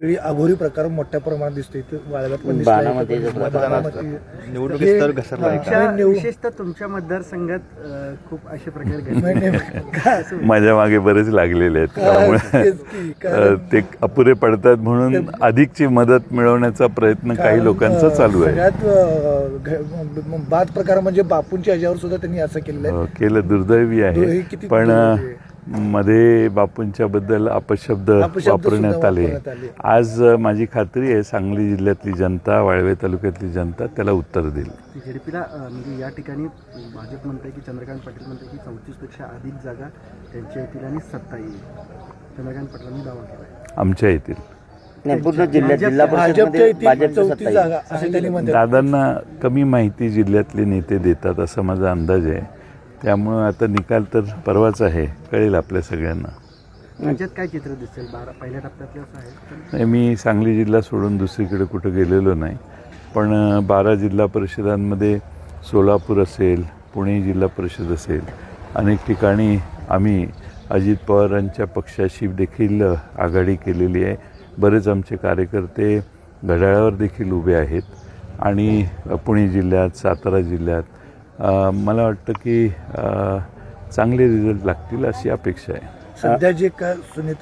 अघोरी प्रकार मोठ्या प्रमाणात दिसतो इथं वाळव्यात पण बाणामध्ये निवडणुकीत तर घसरला आहे. विशेषतः तुमच्या मतदारसंघात खूप असे प्रकार घडतात. माझ्या मागे बरेच लागलेले आहेत, त्यामुळे ते अपुरे पडतात म्हणून अधिकची मदत मिळवण्याचा प्रयत्न काही लोकांचा चालू आहे. सगळ्यात बाद प्रकार म्हणजे बापूंच्या ह्याच्यावर सुद्धा त्यांनी असं केलेलं आहे. केलं दुर्दैवी आहे, पण मध्ये बापूंच्या बद्दल अपशब्द वापरण्यात आले. आज माझी खात्री आहे सांगली जिल्ह्यातली जनता, वाळवे तालुक्यातली जनता त्याला उत्तर देईल. झेडपीला म्हणजे या ठिकाणी भाजप म्हणते की चंद्रकांत पाटील म्हणते की 34पेक्षा अधिक जागा त्यांच्या येतील आणि सत्ता येईल. चंद्रकांत पाटलांनी दावा केला आमच्या येतील. पूर्ण जिल्ह्यात जिल्हा परिषदमध्ये भाजपची सत्ता जागा असं त्यांनी म्हणतात. दादांना कमी माहिती जिल्ह्यातले नेते देतात असा माझा अंदाज आहे. त्यामुळं आता निकाल तर परवाच आहे, कळेल आपल्या सगळ्यांना. राज्यात काय चित्र दिसेल पहिल्या टप्प्यातलं असं आहे? नाही, मी सांगली जिल्हा सोडून दुसरीकडे कुठं गेलेलो नाही, पण 12 जिल्हा परिषदांमध्ये सोलापूर असेल, पुणे जिल्हा परिषद असेल, अनेक ठिकाणी आम्ही अजित पवारांच्या पक्षाशी देखील आघाडी केलेली आहे. बरेच आमचे कार्यकर्ते घड्याळावर देखील उभे आहेत आणि पुणे जिल्ह्यात, सातारा जिल्ह्यात मला वाटतं की चांगले रिझल्ट लागतील अशी अपेक्षा आहे. सध्या जे का सुनेत्रा